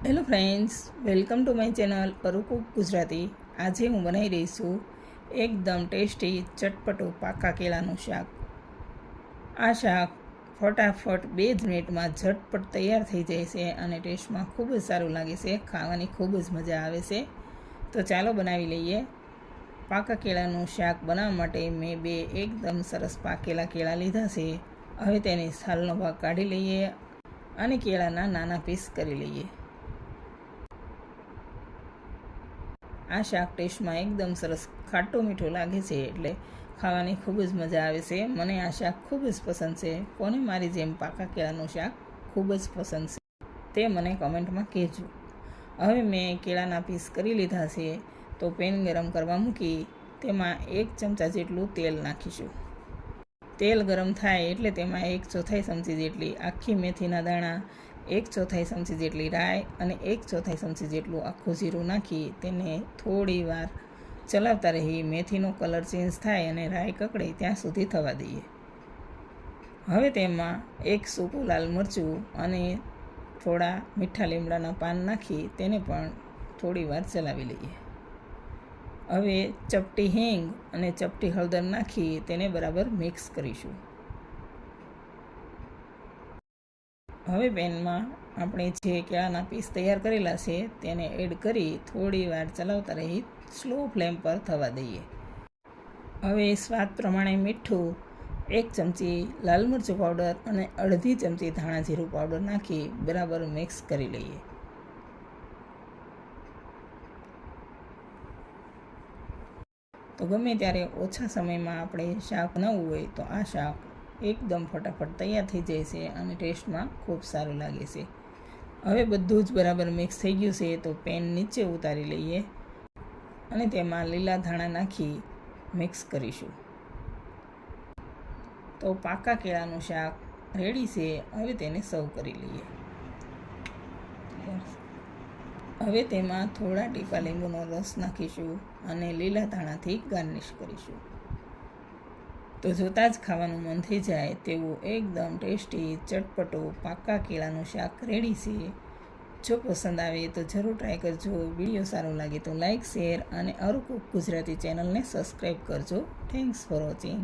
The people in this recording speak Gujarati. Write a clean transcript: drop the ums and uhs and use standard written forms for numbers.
Hello friends, welcome to my channel Aru cook Gujarati. આજે હું બનાવી રહી છું એકદમ ટેસ્ટી ચટપટું પાકા કેળાનું શાક. આ શાક ફટાફટ 2 જ મિનિટમાં ઝટપટ તૈયાર થઈ જાય છે અને ટેસ્ટમાં ખૂબ જ સારું લાગે છે. ખાવાની ખૂબ જ મજા આવે છે. તો ચાલો બનાવી લઈએ. પાકા કેળાનું શાક બનાવવા માટે મેં 2 એકદમ સરસ પાકેલા કેળા લીધા છે. હવે તેની છાલનો ભાગ કાઢી લઈએ અને કેળાના નાના પીસ કરી લઈએ. આ શાક ટેસ્ટમાં એકદમ સરસ ખાટું મીઠું લાગે છે, એટલે ખાવાની ખૂબ જ મજા આવે છે. મને આ શાક ખૂબ જ પસંદ છે. કોને મારી જેમ પાકા કેળાનું શાક ખૂબ જ પસંદ છે તે મને કમેન્ટમાં કહેજો. હવે મેં કેળાના પીસ કરી લીધા છે, તો પેન ગરમ કરવા મૂકી તેમાં 1 ચમચા જેટલું તેલ નાખીશું. તેલ ગરમ થાય એટલે તેમાં 1/4 ચમચી જેટલી આખી મેથીના દાણા, 1/4 ચમચી જેટલી રાઈ અને 1/4 ચમચી જેટલું આખું જીરું નાખી તેને થોડી વાર ચલાવતા રહી મેથીનો કલર ચેન્જ થાય અને રાઈ કકડે ત્યાં સુધી થવા દઈએ. હવે તેમાં 1 સૂકું લાલ મરચું અને થોડા મીઠા લીમડાના પાન નાખી તેને પણ થોડી વાર ચલાવી લઈએ. હવે ચપટી હિંગ અને ચપટી હળદર નાખી તેને બરાબર મિક્સ કરીશું. હવે પેનમાં આપણે જે કેળાના પીસ તૈયાર કરેલા છે તેને એડ કરી થોડી વાર ચલાવતા રહી સ્લો ફ્લેમ પર થવા દઈએ. હવે સ્વાદ પ્રમાણે મીઠું, 1 ચમચી લાલ મરચું પાવડર અને અડધી ચમચી ધાણા જીરું પાવડર નાખી બરાબર મિક્સ કરી લઈએ. તો ગમે ત્યારે ઓછા સમયમાં આપણે શાક બનાવવું હોય તો આ શાક એકદમ ફટાફટ તૈયાર થઈ જાય છે અને ટેસ્ટમાં ખૂબ સારું લાગે છે. હવે બધું જ બરાબર મિક્સ થઈ ગયું છે, તો પેન નીચે ઉતારી લઈએ અને તેમાં લીલા ધાણા નાખી મિક્સ કરીશું. તો પાકા કેળાનું શાક રેડી છે. હવે તેને સર્વ કરી લઈએ. હવે તેમાં થોડા ટીપા લીંબુનો રસ નાખીશું અને લીલા ધાણાથી ગાર્નિશ કરીશું. તો જોતાં જ ખાવાનું મન થઈ જાય તેવું એકદમ ટેસ્ટી ચટપટું પાકા કેળાનું શાક રેડી છે. જો પસંદ આવે તો જરૂર ટ્રાય કરજો. વિડીયો સારો લાગે તો લાઇક, શેર અને અરુ કુક ગુજરાતી ચેનલને સબસ્ક્રાઈબ કરજો. Thanks for watching.